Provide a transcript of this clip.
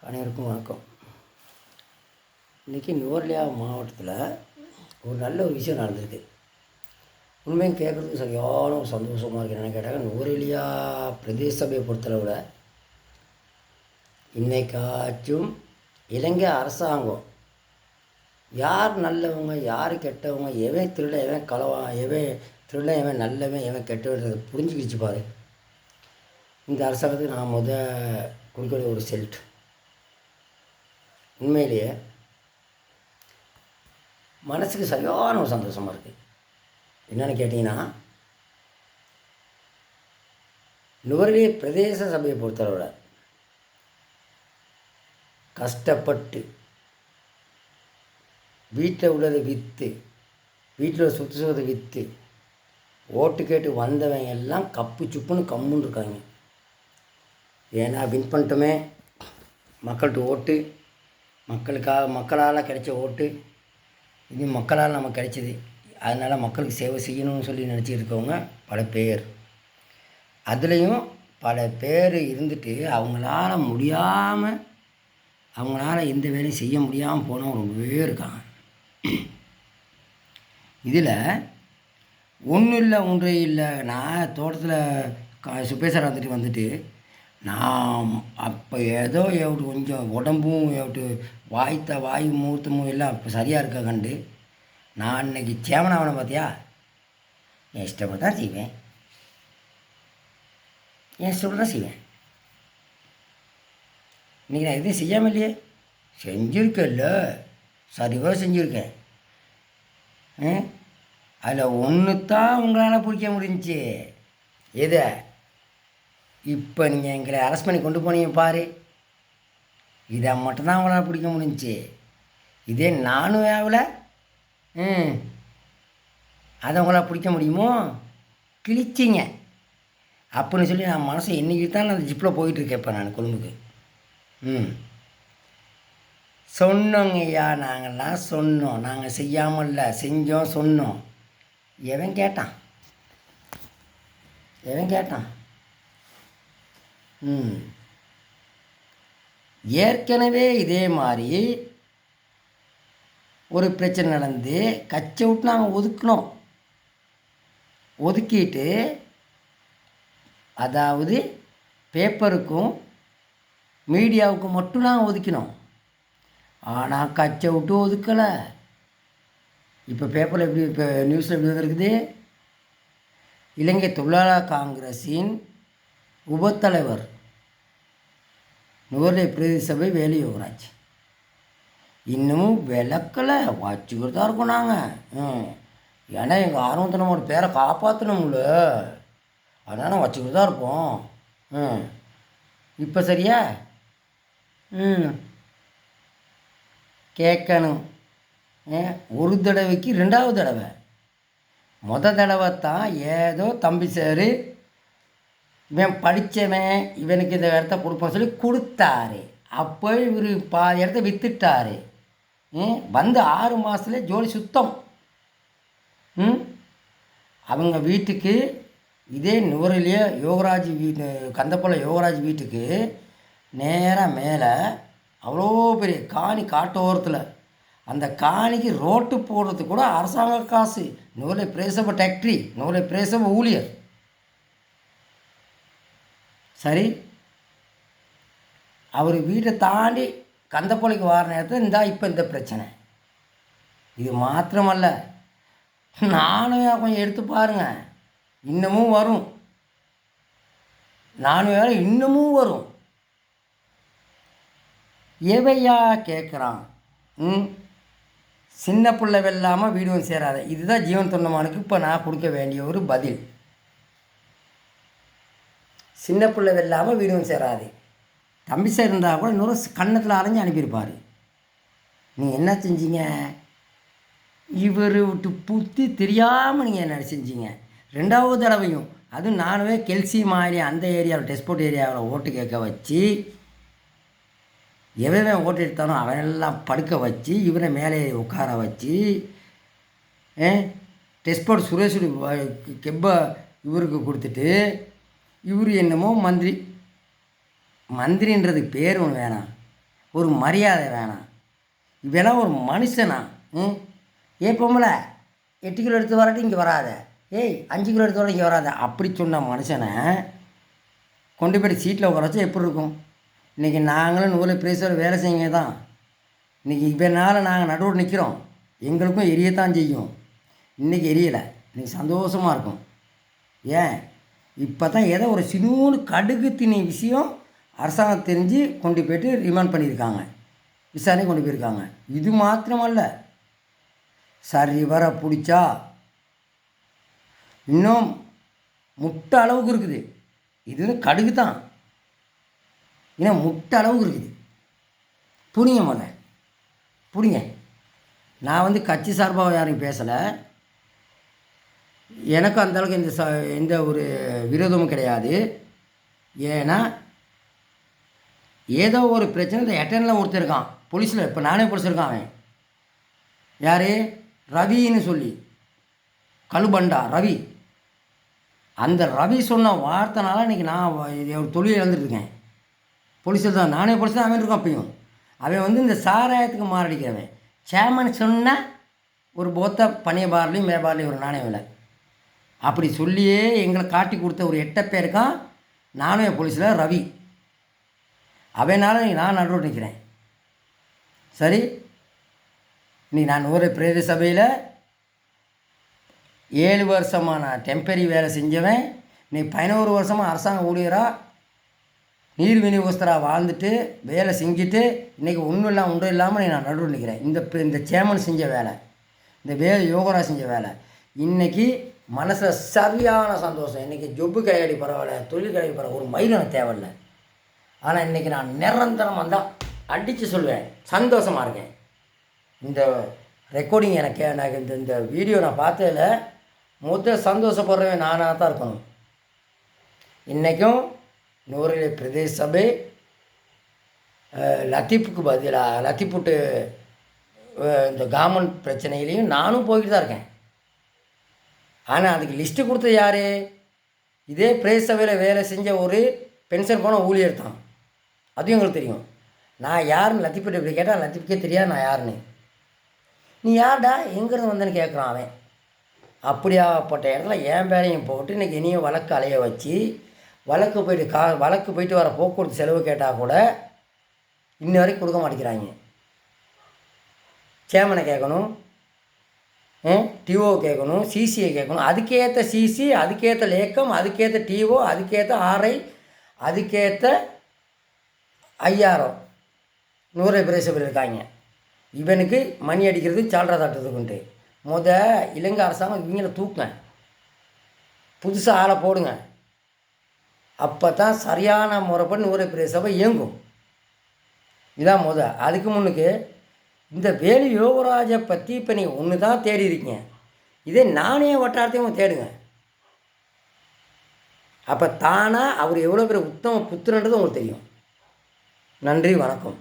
அனைவருக்கும் வணக்கம். இன்றைக்கி நுவரெலியா மாவட்டத்தில் ஒரு நல்ல ஒரு விஷயம் நடந்திருக்கு. உண்மையும் கேட்குறதுக்கு சரியான ஒரு சந்தோஷமாக இருக்குது. என்னென்னு கேட்டால், நுவரெலியா பிரதேச சபையை பொறுத்தளவில் இன்றைக்காச்சும் இலங்கை அரசாங்கம் யார் நல்லவங்க யார் கெட்டவங்க, எவன் திருட எவன் களவான், எவன் திருட எவன் நல்லவன் எவன் கெட்டவன்றதை புரிஞ்சுக்கிச்சு பாரு. இந்த அரசாங்கத்துக்கு நான் கொடுக்கக்கூடிய ஒரு செல்ட். உண்மையிலேயே மனசுக்கு சரியான ஒரு சந்தோஷமாக இருக்குது. என்னென்னு கேட்டிங்கன்னா, நுவரெலியா பிரதேச சபையை பொறுத்தளவில் கஷ்டப்பட்டு வீட்டில் உள்ளதை விற்று, வீட்டில் சுற்று சுவதை விற்று ஓட்டு கேட்டு வந்தவங்க எல்லாம் கப்பு சுப்புன்னு கம்முன்னு இருக்காங்க. ஏன்னா வின் பண்ணிட்டோமே, மக்கள்கிட்ட ஓட்டு, மக்களால் கிடைச்ச ஓட்டு, இது மக்களால் நமக்கு கிடைச்சிது, அதனால் மக்களுக்கு சேவை செய்யணும்னு சொல்லி நினச்சிட்டு இருக்கவங்க பல பேர். அதுலேயும் பல பேர் இருந்துட்டு அவங்களால எந்த வேலையும் செய்ய முடியாமல் போனவங்க ரொம்பவே இருக்காங்க. இதில் ஒன்றும் இல்லை ஒன்றே இல்லை. நான் தோட்டத்தில் சுப்பேசர் வந்துட்டு நான் அப்போ ஏதோ கொஞ்சம் உடம்பும் வாய் மூத்தமும் எல்லாம் இப்போ சரியாக இருக்க கண்டு நான் இன்றைக்கி சேமனாவனை பார்த்தியா, என் இஷ்டப்பட்டு தான் செய்வேன், இன்றைக்கி நான் எதுவும் செய்யாமல் இல்லையே, செஞ்சுருக்கேன்ல, சரிவாக செஞ்சுருக்கேன். அதில் ஒன்று தான் உங்களால் பிடிக்க முடிஞ்சிச்சு. எதை இப்போ நீங்கள் எங்களை அரெஸ்ட் பண்ணி கொண்டு போனீங்க பாரு, இதை மட்டும்தான் உங்களால் பிடிக்க முடிஞ்சிச்சு. இதே நானும் ஆகல, அதை உங்களால் பிடிக்க முடியுமோ, கிழிச்சிங்க அப்படின்னு சொல்லி நான் மனசை என்றைக்கு தான் நான் அந்த ஜிப்பில் போயிட்டுருக்கேன். இப்போ நான் கொழும்புக்கு சொன்னோங்கய்யா, நாங்கள்லாம் சொன்னோம், நாங்கள் செய்யாமல் இல்லை, செஞ்சோம், சொன்னோம். எவன் கேட்டான்? ஏற்கனவே இதே மாதிரி ஒரு பிரச்சனை நடந்து கச்சை விட்டு நாங்கள் ஒதுக்கிட்டு, அதாவது பேப்பருக்கும் மீடியாவுக்கும் மட்டும் நாங்கள் ஒதுக்கினோம். ஆனால் கச்சை விட்டு ஒதுக்கலை. இப்போ பேப்பரில் இப்போ நியூஸில் எப்படி வந்துருக்குது, இலங்கை தொழிலாளர் காங்கிரஸின் உபத்தலைவர் நுவரெலியா பிரதேச சபை வேலை யோகராஜ் இன்னமும் விளக்கலை, வச்சுக்கிட்டு தான் இருக்கோம் நாங்கள். ஏன்னா எங்கள் ஆர்வத்தினோட பேரை காப்பாற்றணும்ல, அதனால் வச்சுக்கிட்டு தான் இருப்போம். இப்போ சரியா கேட்கணும். ஒரு தடவைக்கு ரெண்டாவது தடவை, தடவை தான் ஏதோ தம்பி சார் இவன் படித்தவன், இவனுக்கு இந்த இடத்த கொடுப்போம் சொல்லி கொடுத்தாரு. அப்போ இவர் பாதி இடத்த விற்றுட்டார். வந்து 6 மாதத்துல ஜோலி சுத்தம். அவங்க வீட்டுக்கு, இதே நுவரெலியா யோகராஜ் வீட்டு, கந்தப்பள்ள யோகராஜ் வீட்டுக்கு நேராக மேலே அவ்வளோ பெரிய காணி காட்டோரத்தில், அந்த காணிக்கு ரோட்டு போடுறதுக்கு கூட அரசாங்க காசு. நுவரெலியா பிரதேச டேக்ட்ரி, நுவரெலியா பிரதேச ஊழியர். சரி, அவர் வீட்டை தாண்டி கந்தப்பள்ளிக்கு வர நேரத்தில் இப்போ இந்த பிரச்சனை. இது மாத்திரமல்ல, நானும் கொஞ்சம் எடுத்து பாருங்கள், இன்னமும் வரும். இன்னமும் வரும். எவையா கேட்குறான், சின்ன பிள்ளை வெல்லாமல் வீடும் சேராத. இதுதான் ஜீவன் தொண்டமானுக்கு இப்போ நான் கொடுக்க வேண்டிய ஒரு பதில். சின்ன பிள்ளை வெல்லாமல் வீடும் சேராது. தம்பி சார் இருந்தால் கூட இன்னொரு கன்னத்தில் அரைஞ்சி அனுப்பியிருப்பார். நீங்கள் என்ன செஞ்சீங்க, இவர் விட்டு புத்தி தெரியாமல் நீங்கள் என்ன செஞ்சீங்க. 2வது தடவையும் அதுவும் நானுமே கெல்சி மாதிரி அந்த ஏரியாவில் டெஸ்போர்ட் ஏரியாவில் ஓட்டு கேட்க வச்சு, எவன் ஓட்டு எடுத்தானோ அவனெல்லாம் படுக்க வச்சு, இவரை மேலே உட்கார வச்சு, டெஸ்போர்ட் சுரேஷுடைய கெப்பை இவருக்கு கொடுத்துட்டு, இவர் என்னமோ மந்திரின்றதுக்கு பேர் ஒன்று வேணாம், ஒரு மரியாதை வேணாம். இவெல்லாம் ஒரு மனுஷனா? ஏ பொம்பளை 8 கிலோ எடுத்து வராட்டி இங்கே வராத, ஏய் 5 கிலோ எடுத்து வர இங்கே வராத அப்படி சொன்ன மனுஷனை கொண்டு போய்ட்டு சீட்டில் உட்கார வச்சா எப்படி இருக்கும்? இன்றைக்கி நாங்களும் நூறு பிரேசர் வேலை செய்யுங்க தான். இன்றைக்கி இவனால் நாங்கள் நடுவோடு நிற்கிறோம். எங்களுக்கும் எரியத்தான் செய்யும். இன்றைக்கி எரியலை, இன்றைக்கி சந்தோஷமாக இருக்கும். ஏன் இப்போ தான் ஏதோ ஒரு சின்னூன்னு கடுகு திணி விஷயம் அரசாங்கம் தெரிஞ்சு கொண்டு போய்ட்டு ரிமாண்ட் பண்ணியிருக்காங்க, விசாரணை கொண்டு போயிருக்காங்க. இது மாத்திரமல்ல, சரி வர பிடிச்சா இன்னும் முட்டை அளவுக்கு இருக்குது. இது கடுகு தான், இன்னும் முட்டை அளவுக்கு இருக்குது. புரியுங்க முதல்ல, புரியுங்க. நான் கட்சி சார்பாக யாரையும் பேசலை. எனக்கு அந்தளவுக்கு எந்த ஒரு விரோதமும் கிடையாது. ஏன்னா ஏதோ ஒரு பிரச்சனை இந்த எட்டனில் ஒருத்தர் இருக்கான் போலீஸில், இப்போ நானே பிடிச்சிருக்கான். அவன் யார்? ரவின்னு சொல்லி, கழுபண்டா ரவி. அந்த ரவி சொன்ன வார்த்தைனால இன்றைக்கி நான் ஒரு தொழில் இழந்துட்டுருக்கேன். போலீஸில் தான் நானே பிடிச்சி தான் அவன் இருக்கான். அப்பயும் அவன் இந்த சாராயத்துக்கு மாரடிக்கிறவன். சேமன் சொன்னால் ஒரு போத்த பனிய பார்லையும் மே பார்லையும் ஒரு நாணயம் இல்லை அப்படி சொல்லியே எங்களை காட்டி கொடுத்த ஒரு 8 பேர் இருக்கான். நானும் என் போலீஸில் ரவி. அவனால நான் நடுவோடு நிற்கிறேன். சரி, இன்னைக்கு நான் ஒரு பிரதேச சபையில் 7 வருஷமாக நான் டெம்பரரி வேலை செஞ்சவன். இன்னைக்கு 11 வருஷமாக அரசாங்க ஊழியராக நீர் விநியோகஸ்தராக வாழ்ந்துட்டு வேலை செஞ்சுட்டு இன்றைக்கி ஒன்றும் இல்லாமல் நான் நடுவில் நிற்கிறேன். இந்த சேமன் செஞ்ச வேலை, இந்த யோகராஜ் செஞ்ச வேலை இன்றைக்கி மனசில் சரியான சந்தோஷம். இன்றைக்கி ஜொப்பு கிடையாது பரவாயில்ல, தொழில் கிடையாது பரவாயில்ல, ஒரு மயில் எனக்கு தேவையில்லை. ஆனால் இன்றைக்கி நான் நிரந்தரமாக தான் அடித்து சொல்வேன், சந்தோஷமாக இருக்கேன். இந்த ரெக்கார்டிங் எனக்கு இந்த வீடியோ நான் பார்த்ததில் சந்தோஷப்படுறவன் நானாக தான் இருக்கணும். இன்றைக்கும் நூறிலே பிரதேச சபை லத்தீப்புக்கு பதிலாக லத்தீப்புட்டு இந்த கவர்மெண்ட் பிரச்சனையிலையும் நானும் போய்கிட்டு தான் இருக்கேன். ஆனால் அதுக்கு லிஸ்ட்டு கொடுத்தது யார்? இதே பிரதேச சபையில் வேலை செஞ்ச ஒரு பென்ஷன் போன ஊழியர் தான். அதுவும் எங்களுக்கு தெரியும். நான் யாருன்னு லத்தீப்புட்டு இப்படி கேட்டால் லத்தீப்புக்கே தெரியாது நான் யாருன்னு. நீ யார்டா எங்கேருந்து வந்தேன்னு கேட்குறான் அவன். அப்படியாப்பட்ட இடத்துல என் பேரையும் போட்டு இன்றைக்கி இனியும் வழக்கு அலைய வச்சு வழக்கு போயிட்டு வர போக்குவரத்து செலவு கேட்டால் கூட இன்ன வரைக்கும் கொடுக்க மாட்டேங்கிறாங்க. சேமனை கேட்கணும், டிஓ கேட்கணும், சிசிஐ கேட்கணும். அதுக்கேற்ற சிசி, அதுக்கேற்ற லேக்கம், அதுக்கேற்ற டிஓ, அதுக்கேற்ற ஆர்ஐ, அதுக்கேற்ற 5000 100 பிரதேசத்தில் இருக்காங்க. இவனுக்கு மணி அடிக்கிறது சால்ரா தட்டுறதுக்குன்ட்டு இலங்கை அரசாங்கம் இவங்கள தூக்குங்க, புதுசாக ஆளை போடுங்க. அப்போ தான் சரியான முறைப்படி 100 பிரதேச சபை இயங்கும். இதான் அதுக்கு முன்னுக்கு இந்த வேலு யோகராஜை பற்றி இப்போ நீங்கள் ஒன்று தான் தேடி இருக்கீங்க. இதே நானே வட்டாரத்தையும் தேடுங்க. அப்போ தானாக அவர் எவ்வளோ பேர் உத்தம புத்திரன்றது உங்களுக்கு தெரியும். நன்றி, வணக்கம்.